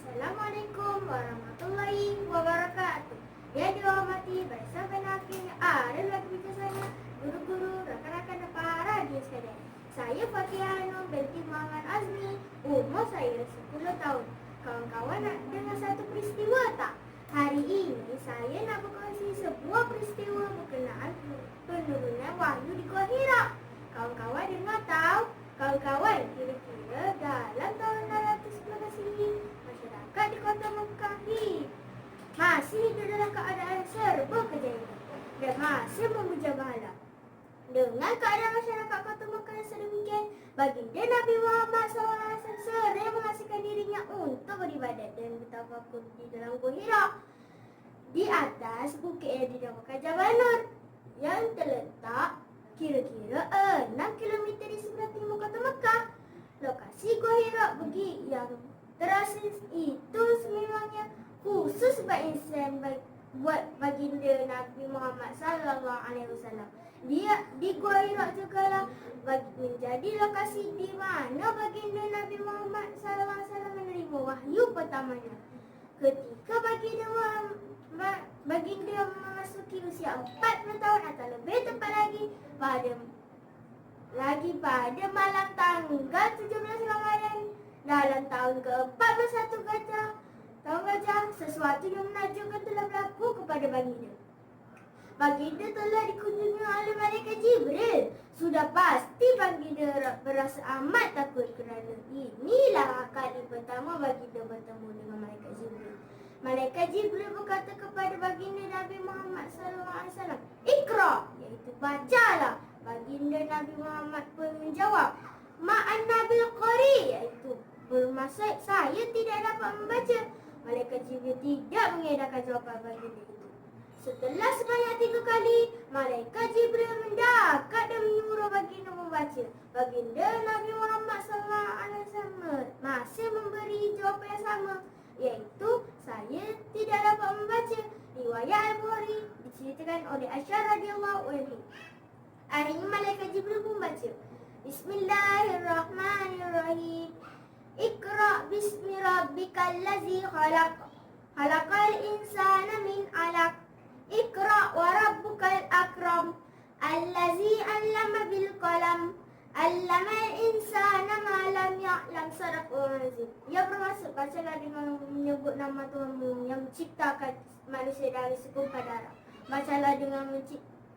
Assalamualaikum warahmatullahi wabarakatuh. Yang dihormati Baisa Benakin, ada lagi bijaksana, guru-guru, rakan-rakan dan para hadiah sekalian. Saya Fathia Hanum binti Muhammad Azmi, umur saya 10 tahun. Kawan-kawan nak dengar satu peristiwa tak? Hari ini saya nak berkongsi sebuah peristiwa berkenaan penurunan wahyu di Gua Hira. Kawan-kawan dengar tahu? Kawan-kawan, kira-kira dalam tahun 600 Masehi, masyarakat di kota Mekah masih hidup dalam keadaan serba kejayaan dan masih memuja berhala. Dengan keadaan masyarakat kota Mekah yang sedemikian, baginda Nabi Muhammad SAW sering mengasihkan dirinya untuk beribadat dan bertafakur di dalam Gua Hira di atas bukit yang dinamakan Jabal Nur yang terletak kira-kira 6 km di sebelah timur kota Mekah. Lokasi Gua Hira yang terasing itu sememangnya khusus buat baginda Nabi Muhammad sallallahu alaihi wasallam. Dia di Gua Hira jugalah menjadi lokasi di mana baginda Nabi Muhammad sallallahu alaihi wasallam menerima wahyu pertamanya. Ketika baginda memasuki usia 40 tahun atau lebih tepat lagi pada malam tanggal 17 Ramadan dalam tahun ke-41 Gajah, sesuatu yang menakjubkan telah berlaku kepada baginda. Baginda telah dikunjungi oleh malaikat Jibril. Sudah pasti baginda berasa amat takut kerana inilah kali pertama baginda bertemu dengan malaikat Jibril. Malaikat Jibril berkata kepada baginda Nabi Muhammad SAW, "Iqra," iaitu bacalah. Baginda Nabi Muhammad pun menjawab, "Ma'an Nabil Qari," iaitu bermaksud saya tidak dapat membaca. Malaikat Jibril tidak mengedarkan jawapan baginda itu. Setelah sebanyak 3 kali, malaikat Jibril mendekat dan menyuruh baginda membaca. Baginda Nabi Muhammad SAW masih memberi jawapan yang sama, iaitu saya tidak dapat membaca. Riwayat Al-Bukhari diceritakan oleh Aisyah radhiyallahu anha. Akhirnya malaikat Jibril pun baca, "Bismillahirrahmanirrahim. Iqra bismi rabbikal ladzi khalaq. Khalaqal insana min 'alaq. Iqra wa rabbukal akram. Allazi 'allama bil qalam. 'Allamal insana ma lam ya'lam." Sadaqallahu azim. Ia bermaksud bacalah dengan menyebut nama Tuhanmu yang menciptakan manusia dari segumpal darah. Bacalah dengan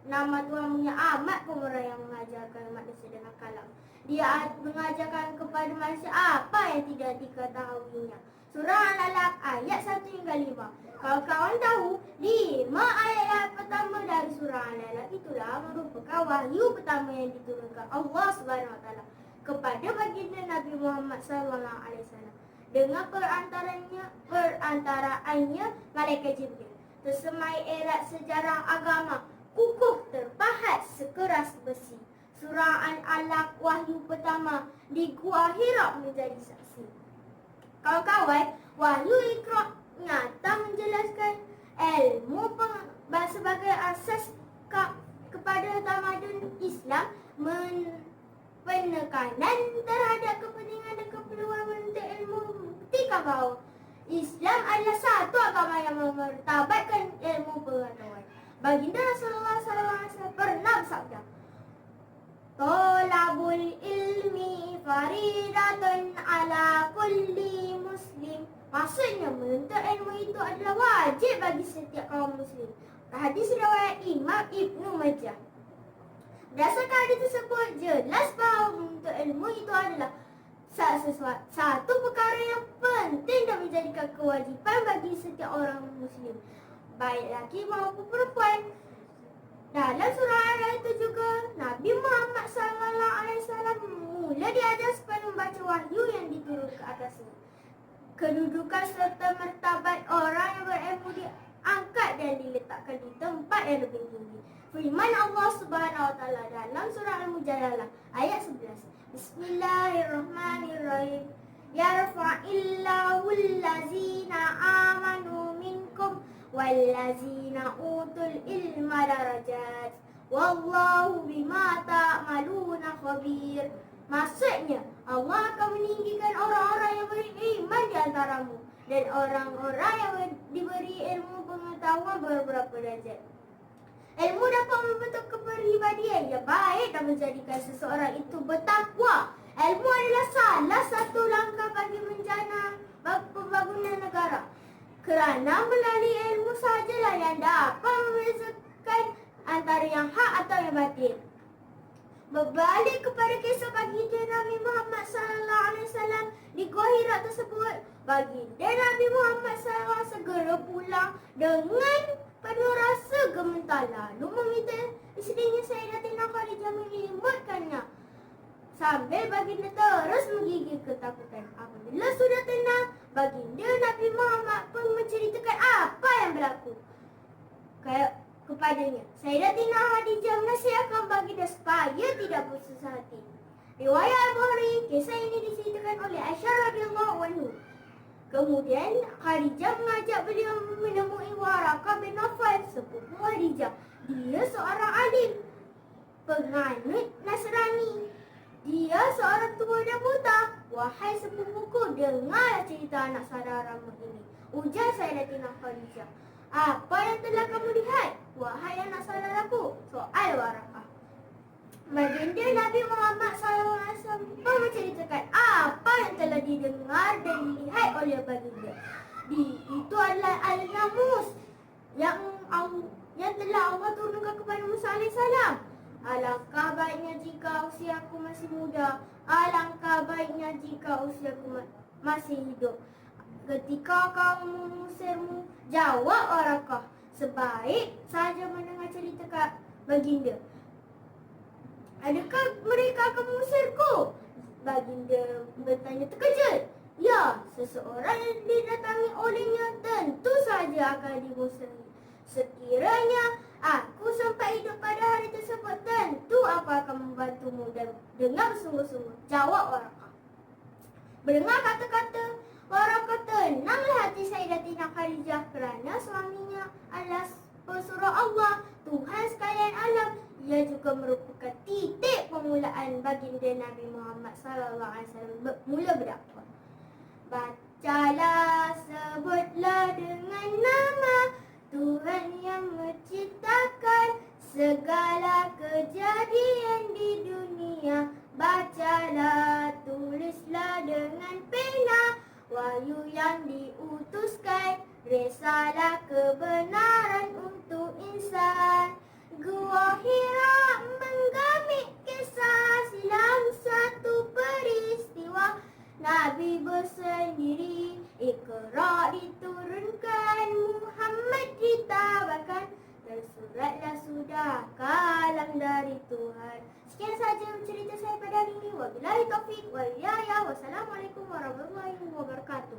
nama Tuhanmu yang amat pemurah yang mengajarkan manusia dengan kalam. Dia mengajarkan kepada manusia apa yang tidak diketahuinya. Surah Al-Alaq ayat 1 hingga 5. Kawan-kawan tahu 5 ayat pertama dari surah Al-Alaq itulah merupakan wahyu pertama yang diturunkan Allah Subhanahu Wa Taala kepada baginda Nabi Muhammad sallallahu alaihi wasallam. Dengan perantaraannya malaikat Jibril tersemai erat sejarah agama kukuh terpahat sekeras besi. Surah Al-Alaq wahyu pertama di Gua Hira menjadi saksi. Kawan-kawan, wahyu Iqra nyata menjelaskan ilmu sebagai asas kepada tamadun Islam, penekanan terhadap kepentingan dan keperluan menuntut ilmu membuktikan bahawa Islam adalah satu agama yang memartabatkan ilmu pengetahuan. Baginda Rasulullah SAW pernah bersabda, "Thalabul ilmi faridatun ala kulli muslim." Maksudnya menuntut ilmu itu adalah wajib bagi setiap kaum muslim. Hadis riwayat Imam Ibnu Majah. Berdasarkan hadis tersebut, jelas bahawa menuntut ilmu itu adalah satu perkara yang penting dan menjadikan kewajipan bagi setiap orang muslim, baik laki maupun perempuan. Dalam surah Al-Alaq itu juga Nabi Muhammad SAW mula diajar supaya membaca wahyu yang diturun ke atasnya. Kedudukan serta martabat orang yang berilmu diangkat dan diletakkan di tempat yang lebih tinggi. Firman Allah Subhanahu Wa Taala dalam surah Al-Mujadalah ayat 11. Bismillahirrahmanirrahim. Yarfa'illahu allazina amanu minkum wallazina utul ilma darajat. Wallahu bima ta'maluna khabir. Maksudnya, Allah akan meninggikan orang-orang yang beriman di antaramu dan orang-orang yang diberi ilmu pengetahuan beberapa derajat. Ilmu dapat membentuk kepribadian yang baik dan menjadikan seseorang itu bertakwa. Ilmu adalah salah satu langkah bagi menjana pembangunan negara. Kerana melalui ilmu sahajalah yang dapat membezakan antara yang hak atau yang batil. Berbalik kepada kisah baginda Nabi Muhammad SAW di Gua Hira tersebut, baginda Nabi Muhammad SAW segera pulang dengan penuh rasa gemetar, lalu meminta isterinya Sayyidatina Khadijah menyelamatkannya. Sambil baginda terus menggigil ketakutan. Apabila sudah tenang, baginda Nabi Muhammad pun menceritakan apa yang berlaku kepadanya. Sayyidatina Khadijah menasihatkan baginda supaya tidak bersusah hati. Riwayat Al-Bukhari, kisah ini diceritakan oleh Aisyah radhiyallahu anhu. Kemudian Khadijah mengajak beliau menemui Waraqah bin Nawfal, sepupu Khadijah. Dia seorang alim, penganut Nasrani. Dia seorang tua dan buta. Wahai sepupuku, dengar cerita anak saudaramu ini. Ujar Sayyidatina Khadijah. Apa yang telah kamu lihat, wahai anak saudaraku? Soal Waraqah. Baginda Nabi Muhammad SAW pun menceritakan apa yang telah didengar dan dilihat oleh baginda. Itu adalah Al-Namus yang telah Allah turunkan kepada Musa AS. Alangkah baiknya jika usiaku masih muda. Alangkah baiknya jika usiaku masih hidup. Ketika kamu mengusirmu, jawab Waraqah. Sebaik saja mendengar cerita baginda. Adakah mereka akan mengusirku? Baginda bertanya terkejut. Ya, seseorang yang didatangi olehnya tentu saja akan diusir. Sekiranya aku sampai hidup pada hari tersebut, tentu aku akan membantumu dengan sungguh-sungguh. Jawab Waraqah. Mendengar kata-kata Waraqah, tenanglah hati Sayyidatina Khadijah kerana suaminya adalah pesuruh Allah, Tuhan sekalian alam. Ia juga merupakan titik permulaan baginda Nabi Muhammad SAW mula berdakwah. Bacalah, sebutlah dengan nama Tuhan yang menciptakan segala kejadian di dunia. Bacalah, tulislah dengan pena wahyu yang diutuskan, risalah kebenaran untuk insan. Gua Hira menggamit kisah silam satu peristiwa. Nabi bersendiri, Iqra diturunkan, Muhammad ditawarkan, tersuratlah sudah kalam dari Tuhan. Sekian saja cerita saya pada hari ini. Wabillahi taufiq wal hidayah. Wassalamualaikum warahmatullahi wabarakatuh.